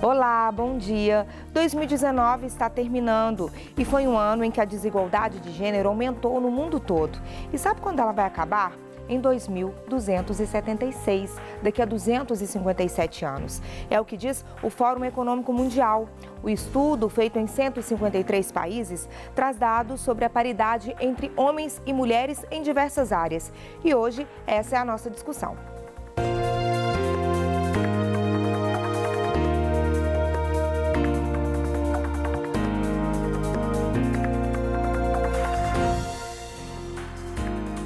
Olá, bom dia. 2019 está terminando e foi um ano em que a desigualdade de gênero aumentou no mundo todo. E sabe quando ela vai acabar? Em 2276, daqui a 257 anos. É o que diz o Fórum Econômico Mundial. O estudo, feito em 153 países, traz dados sobre a paridade entre homens e mulheres em diversas áreas. E hoje, essa é a nossa discussão.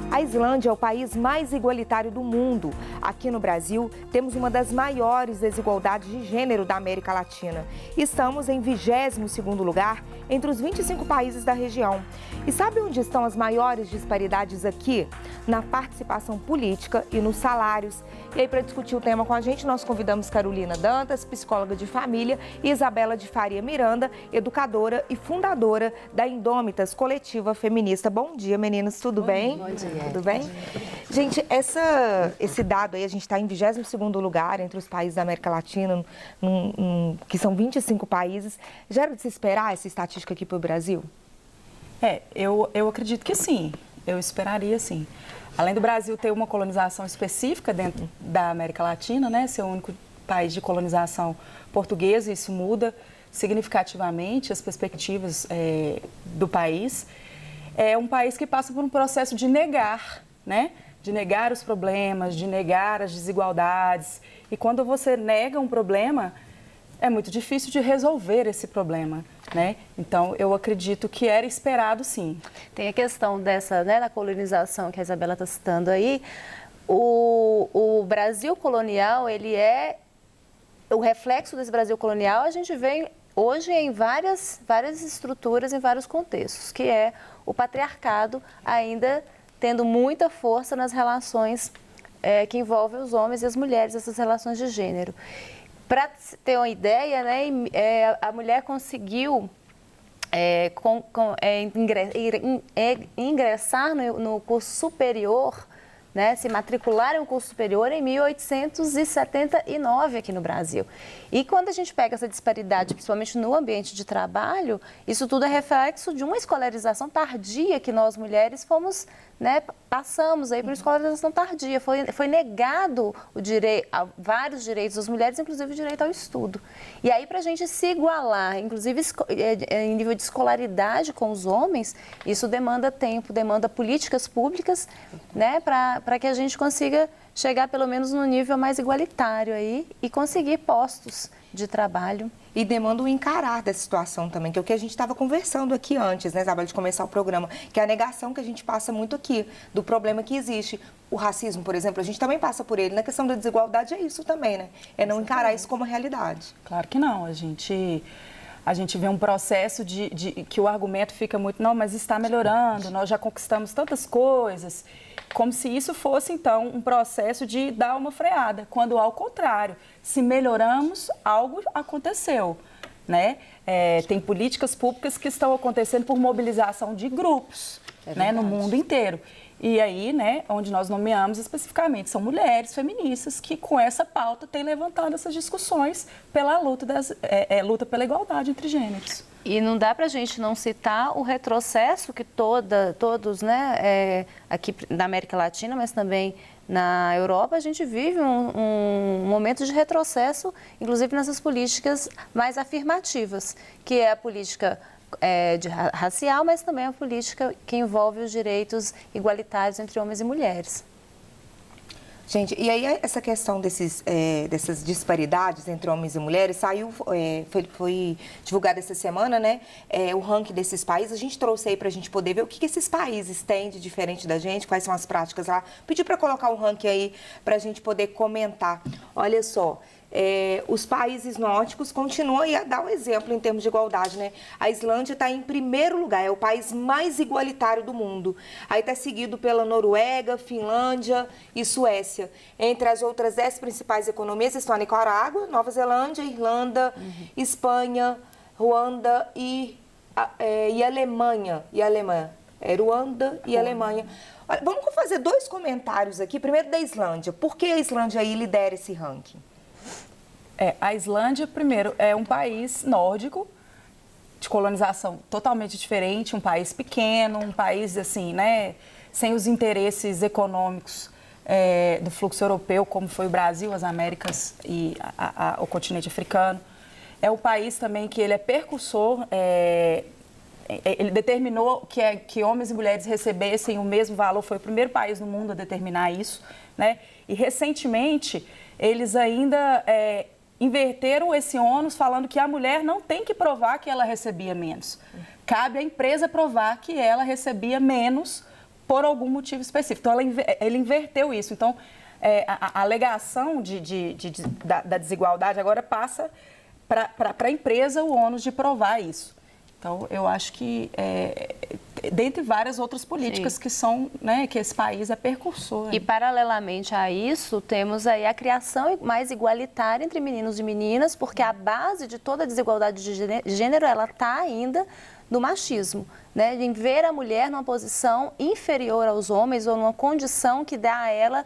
A Islândia é o país mais igualitário do mundo. Aqui no Brasil, temos uma das maiores desigualdades de gênero da América Latina. Estamos em 22º lugar entre os 25 países da região. E sabe onde estão as maiores disparidades aqui? Na participação política e nos salários. E aí, para discutir o tema com a gente, nós convidamos Carolina Dantas, psicóloga de família, e Isabela de Faria Miranda, educadora e fundadora da Indômitas Coletiva Feminista. Bom dia, meninas, tudo bem? Bom dia. Tudo bem? Gente, esse dado aí, a gente está em 22º lugar entre os países da América Latina, que são 25 países. Já era de se esperar essa estatística aqui para o Brasil? Eu acredito que sim. Eu esperaria sim. Além do Brasil ter uma colonização específica dentro da América Latina, né, ser o único país de colonização portuguesa, isso muda significativamente as perspectivas do país. É um país que passa por um processo de negar, né? De negar os problemas, de negar as desigualdades. E quando você nega um problema, é muito difícil de resolver esse problema, né? Então, eu acredito que era esperado, sim. Tem a questão dessa, né, da colonização que a Isabela está citando aí. O Brasil colonial, ele é o reflexo desse Brasil colonial, a gente vê hoje em várias estruturas, em vários contextos, que é o patriarcado ainda tendo muita força nas relações que envolvem os homens e as mulheres, essas relações de gênero. Para ter uma ideia, né, a mulher conseguiu ingressar no curso superior, né, se matricular em um curso superior em 1879 aqui no Brasil. E quando a gente pega essa disparidade, principalmente no ambiente de trabalho, isso tudo é reflexo de uma escolarização tardia que nós mulheres fomos, né, passamos aí por escolarização tardia. Foi negado o direito, vários direitos das mulheres, inclusive o direito ao estudo. E aí, para a gente se igualar, inclusive em nível de escolaridade com os homens, isso demanda tempo, demanda políticas públicas, né, para que a gente consiga chegar pelo menos no nível mais igualitário aí e conseguir postos de trabalho. E demanda o encarar dessa situação também, que é o que a gente estava conversando aqui antes, né, Isabela, de começar o programa, que é a negação que a gente passa muito aqui, do problema que existe. O racismo, por exemplo, a gente também passa por ele. Na questão da desigualdade é isso também, né? É não encarar isso como realidade. Claro que não. A gente vê um processo de que o argumento fica muito, não, mas está melhorando, nós já conquistamos tantas coisas, como se isso fosse, então, um processo de dar uma freada, quando, ao contrário, se melhoramos, algo aconteceu, né? Tem políticas públicas que estão acontecendo por mobilização de grupos, né, no mundo inteiro. E aí, né, onde nós nomeamos especificamente, são mulheres feministas que, com essa pauta, têm levantado essas discussões pela luta pela igualdade entre gêneros. E não dá para a gente não citar o retrocesso que todos, né, aqui na América Latina, mas também na Europa, a gente vive um momento de retrocesso, inclusive nessas políticas mais afirmativas, que é a política racial, mas também a política que envolve os direitos igualitários entre homens e mulheres. Gente, e aí essa questão dessas disparidades entre homens e mulheres foi divulgado essa semana, né? O ranking desses países, a gente trouxe aí para a gente poder ver o que esses países têm de diferente da gente, quais são as práticas lá. Pedi para colocar um ranking aí para a gente poder comentar. Olha só. Os países nórdicos continuam a dar um exemplo em termos de igualdade, né? A Islândia está em primeiro lugar, é o país mais igualitário do mundo. Aí está seguido pela Noruega, Finlândia e Suécia. Entre as outras 10 principais economias estão a Nicarágua, Nova Zelândia, Irlanda, Espanha, Ruanda e Alemanha. Ruanda e Alemanha. Olha, vamos fazer 2 comentários aqui. Primeiro da Islândia. Por que a Islândia aí lidera esse ranking? A Islândia, primeiro, é um país nórdico, de colonização totalmente diferente, um país pequeno, um país, assim, né, sem os interesses econômicos do fluxo europeu, como foi o Brasil, as Américas e o continente africano. É um país também que ele é percursor, ele determinou que homens e mulheres recebessem o mesmo valor, foi o primeiro país no mundo a determinar isso, né? E recentemente eles ainda inverteram esse ônus falando que a mulher não tem que provar que ela recebia menos. Cabe à empresa provar que ela recebia menos por algum motivo específico. Então, ele inverteu isso. Então, a alegação da desigualdade agora passa para a empresa o ônus de provar isso. Então, eu acho que, dentre várias outras políticas Sim. que são, né, que esse país é percursor. E, paralelamente a isso, temos aí a criação mais igualitária entre meninos e meninas, porque a base de toda a desigualdade de gênero, ela está ainda no machismo, né? Em ver a mulher numa posição inferior aos homens ou numa condição que dá a ela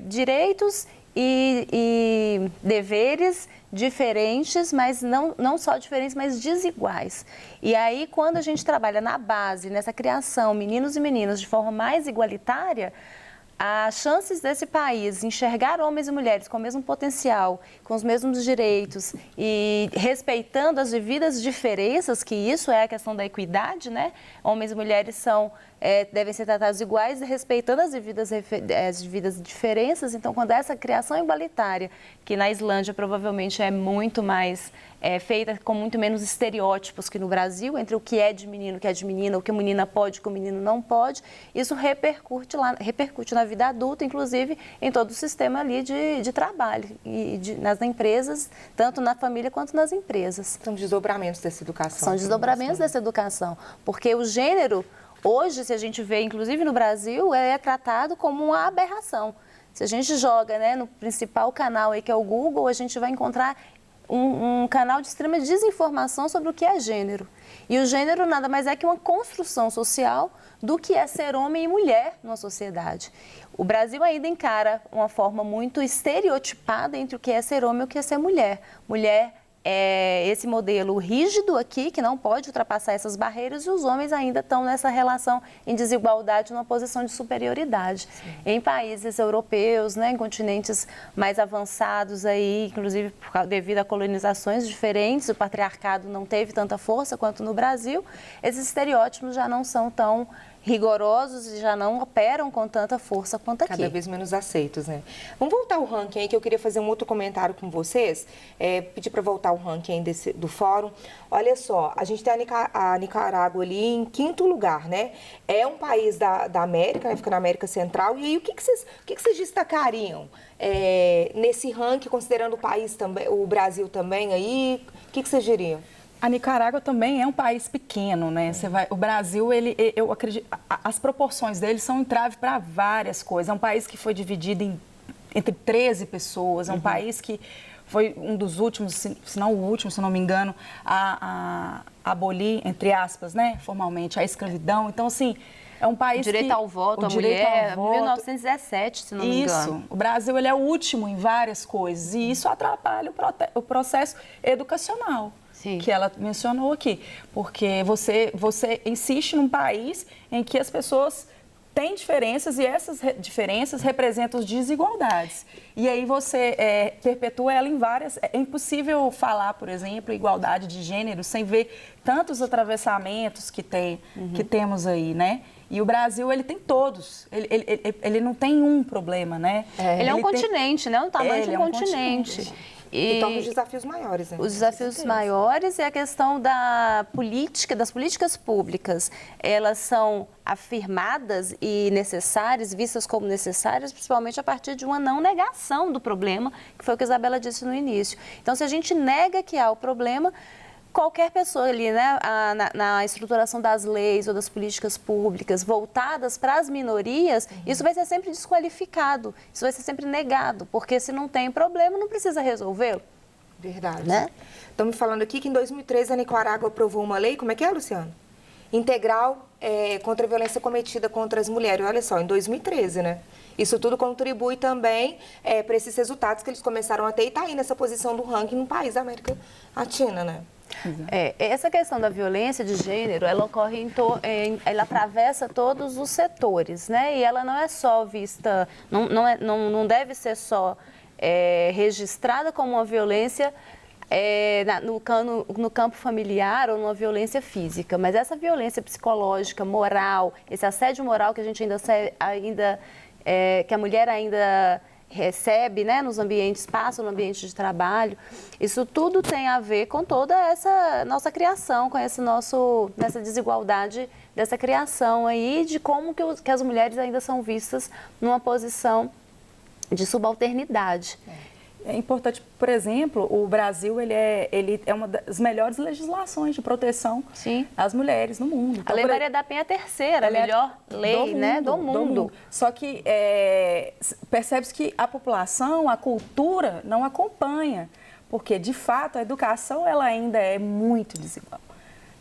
direitos e deveres diferentes, mas não só diferentes, mas desiguais. E aí, quando a gente trabalha na base, nessa criação, meninos e meninas, de forma mais igualitária, as chances desse país enxergar homens e mulheres com o mesmo potencial, com os mesmos direitos e respeitando as devidas diferenças, que isso é a questão da equidade, né? Homens e mulheres devem ser tratados iguais, respeitando as devidas diferenças. Então, quando essa criação igualitária, que na Islândia provavelmente é muito mais feita com muito menos estereótipos que no Brasil, entre o que é de menino, o que é de menina, o que a menina pode, o que o menino não pode, isso repercute na vida adulta, inclusive em todo o sistema ali de trabalho, nas empresas, tanto na família quanto nas empresas. São desdobramentos dessa educação. São desdobramentos dessa educação, porque o gênero, hoje, se a gente vê, inclusive no Brasil, é tratado como uma aberração. Se a gente joga, né, no principal canal aí, que é o Google, a gente vai encontrar um canal de extrema desinformação sobre o que é gênero. E o gênero nada mais é que uma construção social do que é ser homem e mulher numa sociedade. O Brasil ainda encara uma forma muito estereotipada entre o que é ser homem e o que é ser mulher. Mulher é esse modelo rígido aqui, que não pode ultrapassar essas barreiras, e os homens ainda estão nessa relação em desigualdade, numa posição de superioridade. Sim. Em países europeus, né, em continentes mais avançados, aí, inclusive devido a colonizações diferentes, o patriarcado não teve tanta força quanto no Brasil, esses estereótipos já não são tão rigorosos e já não operam com tanta força quanto aqui. Cada vez menos aceitos, né? Vamos voltar ao ranking aí, que eu queria fazer um outro comentário com vocês. Pedir para voltar o ranking aí do fórum. Olha só, a gente tem a Nicarágua ali em 5º lugar, né? É um país da América, né? Fica na América Central. E aí, o que vocês destacariam nesse ranking, considerando o país também, o Brasil também aí? O que vocês diriam? A Nicarágua também é um país pequeno, né? O Brasil, eu acredito, as proporções dele são entrave para várias coisas. É um país que foi dividido entre 13 pessoas, é um país que foi um dos últimos, se não o último, se não me engano, a abolir, entre aspas, né, formalmente, a escravidão. Então, assim, é um país direito ao voto, a mulher, 1917, se não me engano. Isso, o Brasil ele é o último em várias coisas e isso atrapalha o processo educacional. Sim. Que ela mencionou aqui, porque você insiste num país em que as pessoas têm diferenças e essas diferenças representam desigualdades. E aí você perpetua ela em várias... É impossível falar, por exemplo, igualdade de gênero sem ver tantos atravessamentos que temos aí, né? E o Brasil, ele tem todos. Ele não tem um problema, né? Ele é um continente, né? O tamanho de um continente. E torna os desafios maiores, né? Os desafios maiores e a questão das políticas públicas. Elas são afirmadas e necessárias, vistas como necessárias, principalmente a partir de uma não negação do problema, que foi o que a Isabela disse no início. Então, se a gente nega que há o problema, qualquer pessoa ali, né, na estruturação das leis ou das políticas públicas voltadas para as minorias, isso vai ser sempre desqualificado, isso vai ser sempre negado, porque se não tem problema, não precisa resolver. Verdade. Né? Estão me falando aqui que em 2013 a Nicarágua aprovou uma lei, como é que é, Luciano? integral contra a violência cometida contra as mulheres. Olha só, em 2013, né? Isso tudo contribui também para esses resultados que eles começaram a ter e está aí nessa posição do ranking no país da América Latina, né? Essa questão da violência de gênero, ela ocorre ela atravessa todos os setores, né? E ela não é só vista, não deve ser só registrada como uma violência no campo familiar ou numa violência física, mas essa violência psicológica, moral, esse assédio moral que a gente que a mulher ainda recebe, né, nos ambientes, passa no ambiente de trabalho, isso tudo tem a ver com toda essa nossa criação, com nessa desigualdade dessa criação aí, de como que as mulheres ainda são vistas numa posição de subalternidade. É importante, por exemplo, o Brasil ele é uma das melhores legislações de proteção às mulheres no mundo. Então, a Lei Maria da Penha é a terceira melhor lei do mundo. Só que percebe-se que a população, a cultura não acompanha, porque, de fato, a educação ela ainda é muito desigual.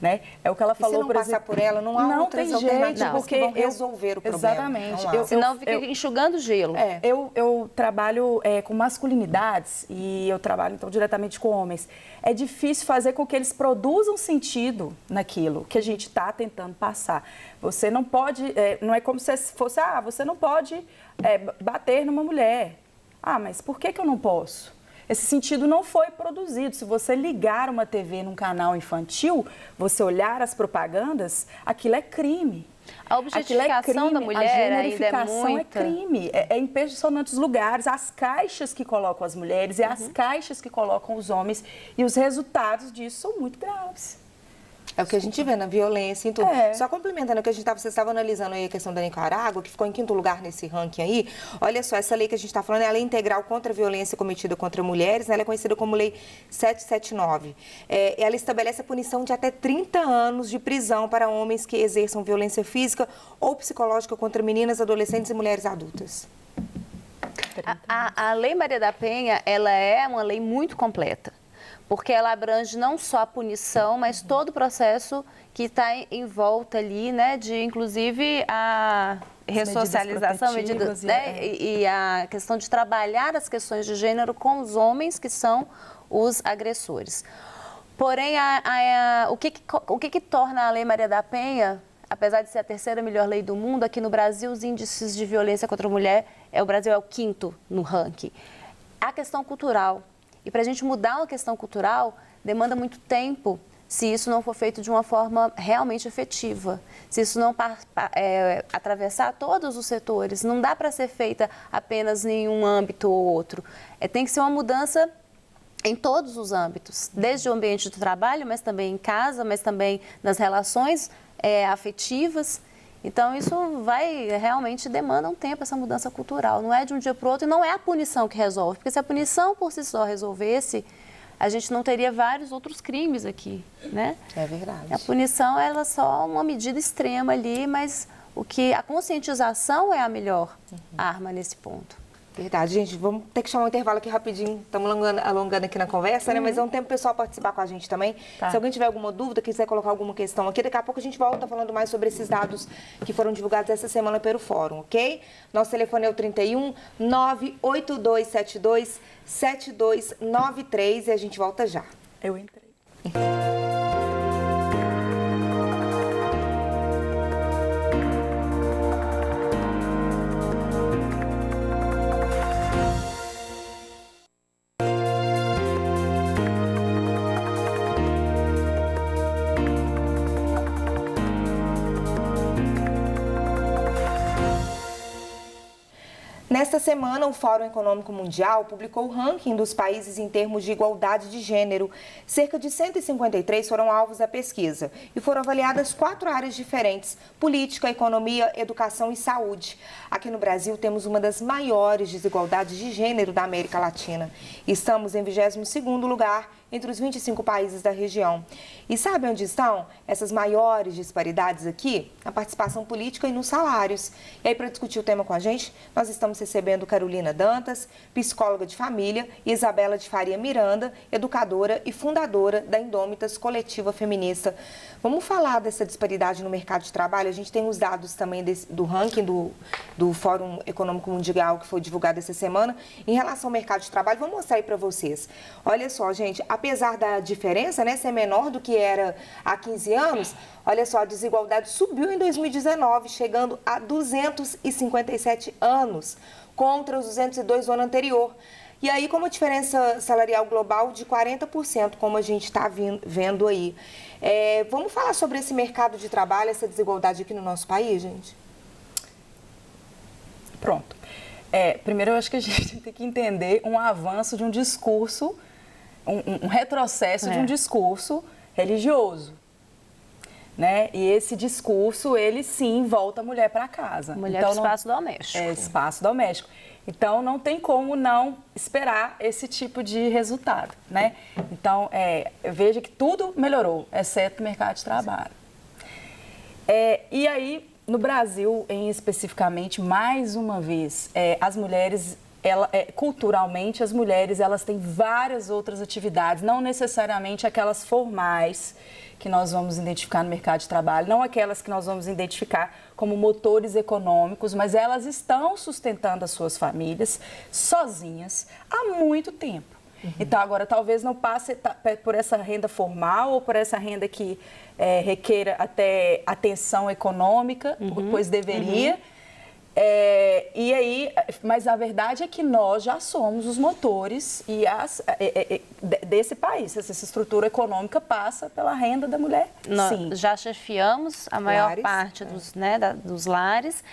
Né? É o que ela falou, se não passar por ela, não há outras alternativas porque que vão resolver o problema. Exatamente. Senão fica enxugando gelo. Eu trabalho com masculinidades e eu trabalho, então, diretamente com homens. É difícil fazer com que eles produzam sentido naquilo que a gente está tentando passar. Você não pode, não é como se fosse, você não pode bater numa mulher. Mas por que eu não posso? Esse sentido não foi produzido. Se você ligar uma TV num canal infantil, você olhar as propagandas, aquilo é crime. A objetificação da mulher ainda é muito... é crime. É em impressionantes lugares, as caixas que colocam as mulheres e as caixas que colocam os homens, e os resultados disso são muito graves. É o que a gente vê na violência e tudo. Só complementando o que você estava analisando aí a questão da Nicarágua, que ficou em 5º lugar nesse ranking aí. Olha só, essa lei que a gente está falando é a Lei Integral contra a Violência Cometida contra Mulheres, né? Ela é conhecida como Lei 779. Ela estabelece a punição de até 30 anos de prisão para homens que exerçam violência física ou psicológica contra meninas, adolescentes e mulheres adultas. A Lei Maria da Penha, ela é uma lei muito completa, porque ela abrange não só a punição, mas todo o processo que está em volta ali, né, de inclusive a ressocialização, e a questão de trabalhar as questões de gênero com os homens que são os agressores. Porém, o que torna a Lei Maria da Penha, apesar de ser a 3ª melhor lei do mundo, aqui no Brasil os índices de violência contra a mulher, o Brasil é o 5º no ranking. A questão cultural. E para a gente mudar uma questão cultural, demanda muito tempo, se isso não for feito de uma forma realmente efetiva. Se isso não atravessar todos os setores, não dá para ser feita apenas em um âmbito ou outro. Tem que ser uma mudança em todos os âmbitos, desde o ambiente do trabalho, mas também em casa, mas também nas relações afetivas. Então, isso realmente demanda um tempo, essa mudança cultural. Não é de um dia para o outro e não é a punição que resolve. Porque se a punição por si só resolvesse, a gente não teria vários outros crimes aqui, né? É verdade. A punição, ela é só uma medida extrema ali, mas a conscientização é a melhor arma nesse ponto. Verdade, gente. Vamos ter que chamar um intervalo aqui rapidinho. Estamos alongando aqui na conversa, né? Mas é um tempo pessoal participar com a gente também. Tá. Se alguém tiver alguma dúvida, quiser colocar alguma questão aqui, daqui a pouco a gente volta falando mais sobre esses dados que foram divulgados essa semana pelo Fórum, ok? Nosso telefone é o 31 98272 7293 e a gente volta já. Eu entrei. Nesta semana, o Fórum Econômico Mundial publicou o ranking dos países em termos de igualdade de gênero. Cerca de 153 foram alvos da pesquisa e foram avaliadas 4 áreas diferentes: política, economia, educação e saúde. Aqui no Brasil, temos uma das maiores desigualdades de gênero da América Latina. Estamos em 22º lugar entre os 25 países da região. E sabe onde estão essas maiores disparidades aqui? Na participação política e nos salários. E aí, para discutir o tema com a gente, nós estamos recebendo Carolina Dantas, psicóloga de família, e Isabela de Faria Miranda, educadora e fundadora da Indômitas Coletiva Feminista. Vamos falar dessa disparidade no mercado de trabalho? A gente tem os dados também do ranking do Fórum Econômico Mundial, que foi divulgado essa semana, em relação ao mercado de trabalho. Vou mostrar aí para vocês. Olha só, gente, apesar da diferença, né, ser menor do que era há 15 anos, olha só, a desigualdade subiu em 2019, chegando a 257 anos, contra os 202 do ano anterior. E aí, com uma diferença salarial global de 40%, como a gente está vendo aí. Vamos falar sobre esse mercado de trabalho, essa desigualdade aqui no nosso país, gente? Pronto. Primeiro, eu acho que a gente tem que entender um avanço de um discurso, um retrocesso de um discurso religioso. Né? E esse discurso, ele sim volta a mulher para casa. Mulher então, para espaço doméstico. Espaço doméstico. Então, não tem como não esperar esse tipo de resultado, né? Então, veja que tudo melhorou, exceto o mercado de trabalho. E aí, no Brasil, especificamente, mais uma vez, as mulheres, culturalmente, as mulheres, elas têm várias outras atividades, não necessariamente aquelas formais que nós vamos identificar no mercado de trabalho, não aquelas que nós vamos identificar como motores econômicos, mas elas estão sustentando as suas famílias sozinhas há muito tempo. Então, agora, talvez não passe por essa renda formal ou por essa renda que requeira até atenção econômica, pois deveria. E aí, mas a verdade é que nós já somos os motores desse país. Essa estrutura econômica passa pela renda da mulher. Sim. Nós já chefiamos a maior parte dos lares.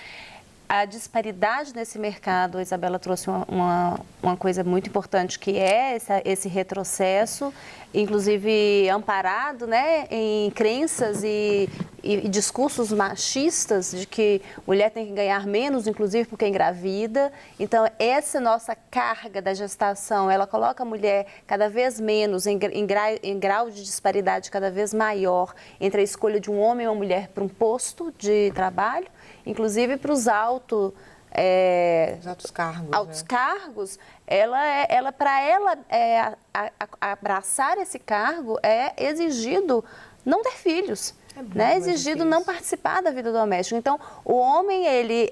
A disparidade nesse mercado, a Isabela trouxe uma coisa muito importante, que é esse retrocesso, inclusive amparado, né, em crenças e discursos machistas de que mulher tem que ganhar menos, inclusive porque engravida. Então, essa nossa carga da gestação, ela coloca a mulher cada vez menos em grau de disparidade cada vez maior entre a escolha de um homem ou uma mulher para um posto de trabalho, inclusive para os altos cargos, para ela abraçar esse cargo é exigido não ter filhos, né? É exigido não participar da vida doméstica. Então,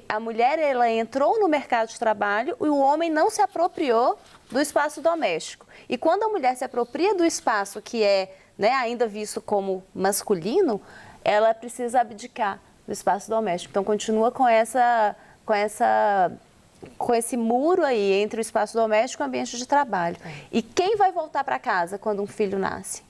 a mulher entrou no mercado de trabalho e o homem não se apropriou do espaço doméstico. E quando a mulher se apropria do espaço que é, né, ainda visto como masculino, ela precisa abdicar do espaço doméstico. Então, continua com esse muro aí entre o espaço doméstico e o ambiente de trabalho. E quem vai voltar para casa quando um filho nasce?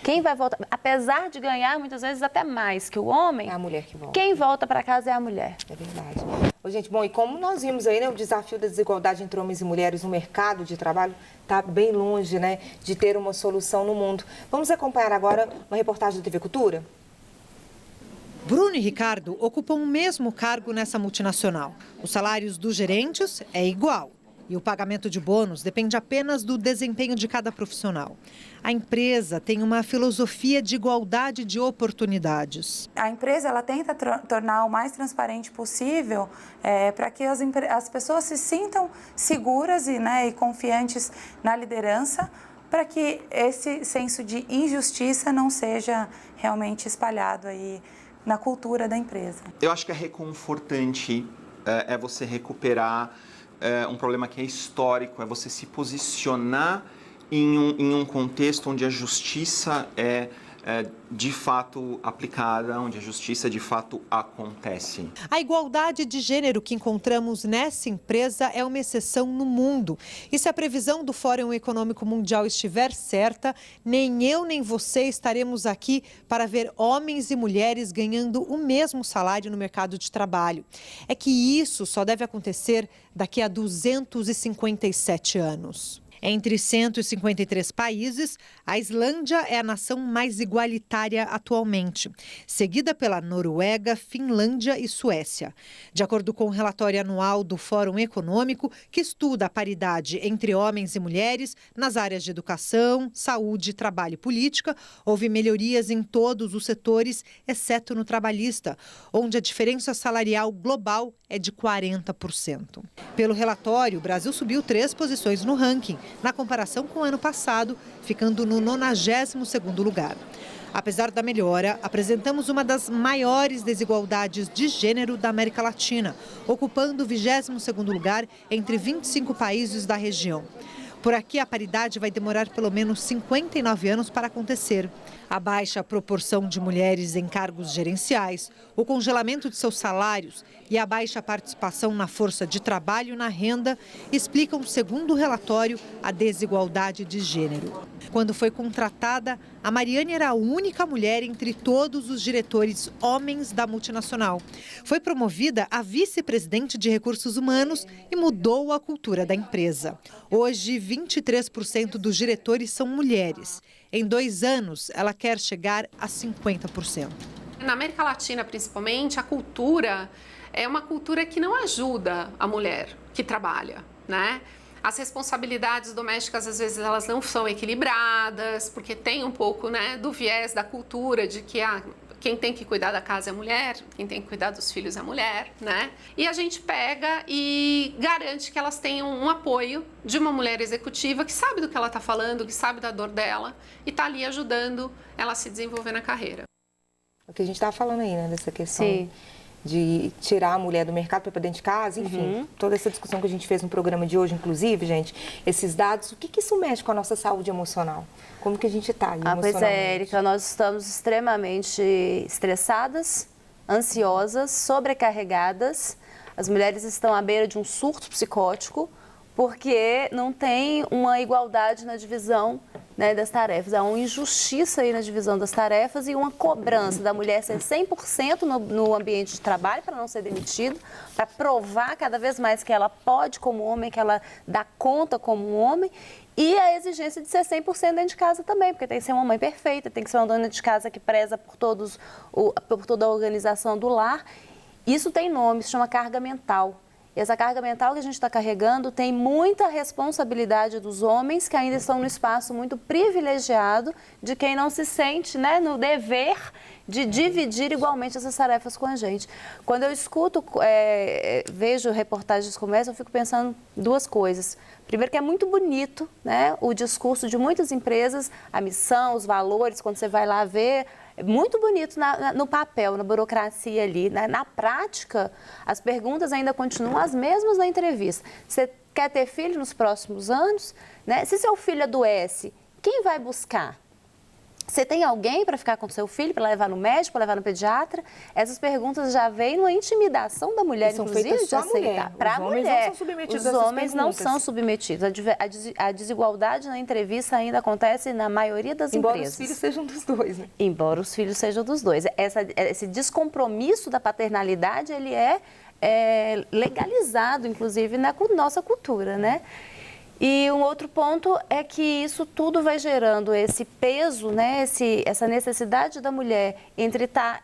Quem vai voltar? Apesar de ganhar muitas vezes até mais que o homem, é a mulher que volta. Quem volta para casa é a mulher. É verdade. Gente, bom, e como nós vimos aí, né, o desafio da desigualdade entre homens e mulheres no mercado de trabalho está bem longe, né, de ter uma solução no mundo. Vamos acompanhar agora uma reportagem da TV Cultura? Bruno e Ricardo ocupam o mesmo cargo nessa multinacional. Os salários dos gerentes é igual. E o pagamento de bônus depende apenas do desempenho de cada profissional. A empresa tem uma filosofia de igualdade de oportunidades. A empresa ela tenta tornar o mais transparente possível para que as pessoas se sintam seguras e confiantes na liderança, para que esse senso de injustiça não seja realmente espalhado aí na cultura da empresa. Eu acho que é reconfortante você recuperar um problema que é histórico, é você se posicionar em um contexto onde a justiça é de fato aplicada, onde a justiça de fato acontece. A igualdade de gênero que encontramos nessa empresa é uma exceção no mundo. E se a previsão do Fórum Econômico Mundial estiver certa, nem eu nem você estaremos aqui para ver homens e mulheres ganhando o mesmo salário no mercado de trabalho. É que isso só deve acontecer daqui a 257 anos. Entre 153 países, a Islândia é a nação mais igualitária atualmente, seguida pela Noruega, Finlândia e Suécia. De acordo com o relatório anual do Fórum Econômico, que estuda a paridade entre homens e mulheres nas áreas de educação, saúde, trabalho e política, houve melhorias em todos os setores, exceto no trabalhista, onde a diferença salarial global é de 40%. Pelo relatório, o Brasil subiu 3 posições no ranking, na comparação com o ano passado, ficando no 92º lugar. Apesar da melhora, apresentamos uma das maiores desigualdades de gênero da América Latina, ocupando o 22º lugar entre 25 países da região. Por aqui, a paridade vai demorar pelo menos 59 anos para acontecer. A baixa proporção de mulheres em cargos gerenciais, o congelamento de seus salários e a baixa participação na força de trabalho e na renda explicam, segundo o relatório, a desigualdade de gênero. Quando foi contratada, a Mariane era a única mulher entre todos os diretores homens da multinacional. Foi promovida a vice-presidente de recursos humanos e mudou a cultura da empresa. Hoje, 23% dos diretores são mulheres. Em 2 anos, ela quer chegar a 50%. Na América Latina, principalmente, a cultura é uma cultura que não ajuda a mulher que trabalha, né? As responsabilidades domésticas, às vezes, elas não são equilibradas, porque tem um pouco, né, do viés da cultura de que quem tem que cuidar da casa é a mulher, quem tem que cuidar dos filhos é a mulher, né? E a gente pega e garante que elas tenham um apoio de uma mulher executiva que sabe do que ela está falando, que sabe da dor dela e está ali ajudando ela a se desenvolver na carreira. O que a gente estava falando aí, né, dessa questão Sim. de tirar a mulher do mercado para dentro de casa, enfim, toda essa discussão que a gente fez no programa de hoje, inclusive, gente, esses dados, o que isso mexe com a nossa saúde emocional? Como que a gente está emocionalmente? Pois é, Érica, nós estamos extremamente estressadas, ansiosas, sobrecarregadas. As mulheres estão à beira de um surto psicótico, porque não tem uma igualdade na divisão, né, das tarefas. Há uma injustiça aí na divisão das tarefas e uma cobrança da mulher ser 100% no ambiente de trabalho para não ser demitida, para provar cada vez mais que ela pode como homem, que ela dá conta como um homem, e a exigência de ser 100% dentro de casa também, porque tem que ser uma mãe perfeita, tem que ser uma dona de casa que preza por toda a organização do lar. Isso tem nome, se chama carga mental. E essa carga mental que a gente está carregando tem muita responsabilidade dos homens que ainda estão no espaço muito privilegiado de quem não se sente, né, no dever de dividir igualmente essas tarefas com a gente. Quando eu escuto, vejo reportagens como essa, eu fico pensando 2 coisas. Primeiro que é muito bonito, né, o discurso de muitas empresas, a missão, os valores, quando você vai lá ver, é muito bonito no papel, na burocracia ali. Na prática, as perguntas ainda continuam as mesmas na entrevista. Você quer ter filho nos próximos anos? Né? Se seu filho adoece, quem vai buscar? Você tem alguém para ficar com seu filho, para levar no médico, para levar no pediatra? Essas perguntas já vêm numa intimidação da mulher, inclusive, de aceitar. Para a mulher. Os homens não são submetidos. A desigualdade na entrevista ainda acontece na maioria das empresas. Embora os filhos sejam dos dois, né? Embora os filhos sejam dos dois. Esse descompromisso da paternalidade, ele é legalizado, inclusive, na nossa cultura, né? E um outro ponto é que isso tudo vai gerando esse peso, né, essa necessidade da mulher entre estar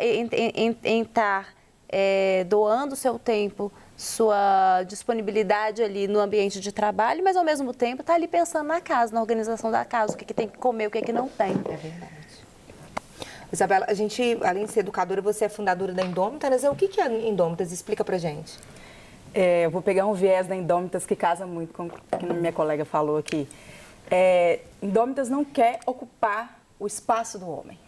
doando seu tempo, sua disponibilidade ali no ambiente de trabalho, mas ao mesmo tempo estar ali pensando na casa, na organização da casa, o que tem que comer, o que não tem. É verdade. Isabela, a gente, além de ser educadora, você é fundadora da Indômitas. O que é a Indômitas? Explica pra gente. Eu vou pegar um viés da Indômitas que casa muito com o que minha colega falou aqui. Indômitas não quer ocupar o espaço do homem.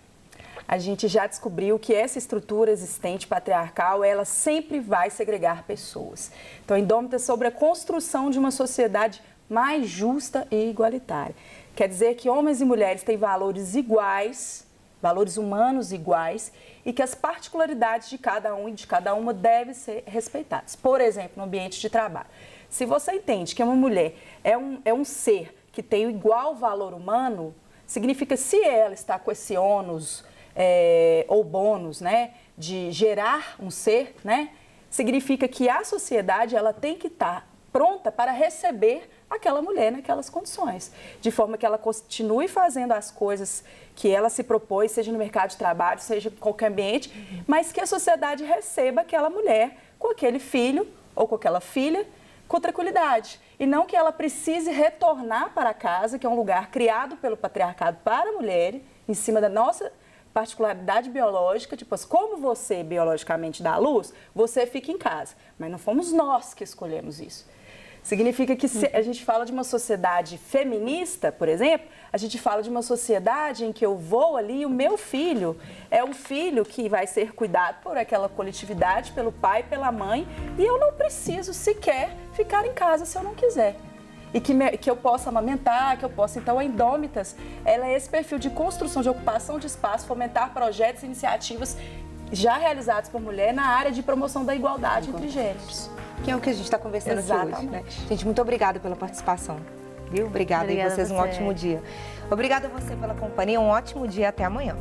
A gente já descobriu que essa estrutura existente patriarcal, ela sempre vai segregar pessoas. Então, a Indômitas é sobre a construção de uma sociedade mais justa e igualitária. Quer dizer que homens e mulheres têm valores iguais, valores humanos iguais, e que as particularidades de cada um e de cada uma devem ser respeitadas. Por exemplo, no ambiente de trabalho. Se você entende que uma mulher é um ser que tem igual valor humano, significa que se ela está com esse ônus ou bônus, né, de gerar um ser, né, significa que a sociedade ela tem que estar pronta para receber aquela mulher naquelas condições, de forma que ela continue fazendo as coisas que ela se propôs, seja no mercado de trabalho, seja em qualquer ambiente, mas que a sociedade receba aquela mulher com aquele filho ou com aquela filha com tranquilidade. E não que ela precise retornar para casa, que é um lugar criado pelo patriarcado para a mulher, em cima da nossa particularidade biológica, tipo, como você biologicamente dá à luz, você fica em casa. Mas não fomos nós que escolhemos isso. Significa que se a gente fala de uma sociedade feminista, por exemplo, a gente fala de uma sociedade em que eu vou ali e o meu filho é um filho que vai ser cuidado por aquela coletividade, pelo pai, pela mãe, e eu não preciso sequer ficar em casa se eu não quiser. E que eu possa amamentar, que eu possa... Então, a Indômitas, ela é esse perfil de construção, de ocupação de espaço, fomentar projetos e iniciativas já realizados por mulher na área de promoção da igualdade entre gêneros. Que é o que a gente está conversando aqui hoje, né? Gente, muito obrigada pela participação, viu? Obrigada e vocês um ótimo dia. Obrigada a você pela companhia, um ótimo dia, até amanhã.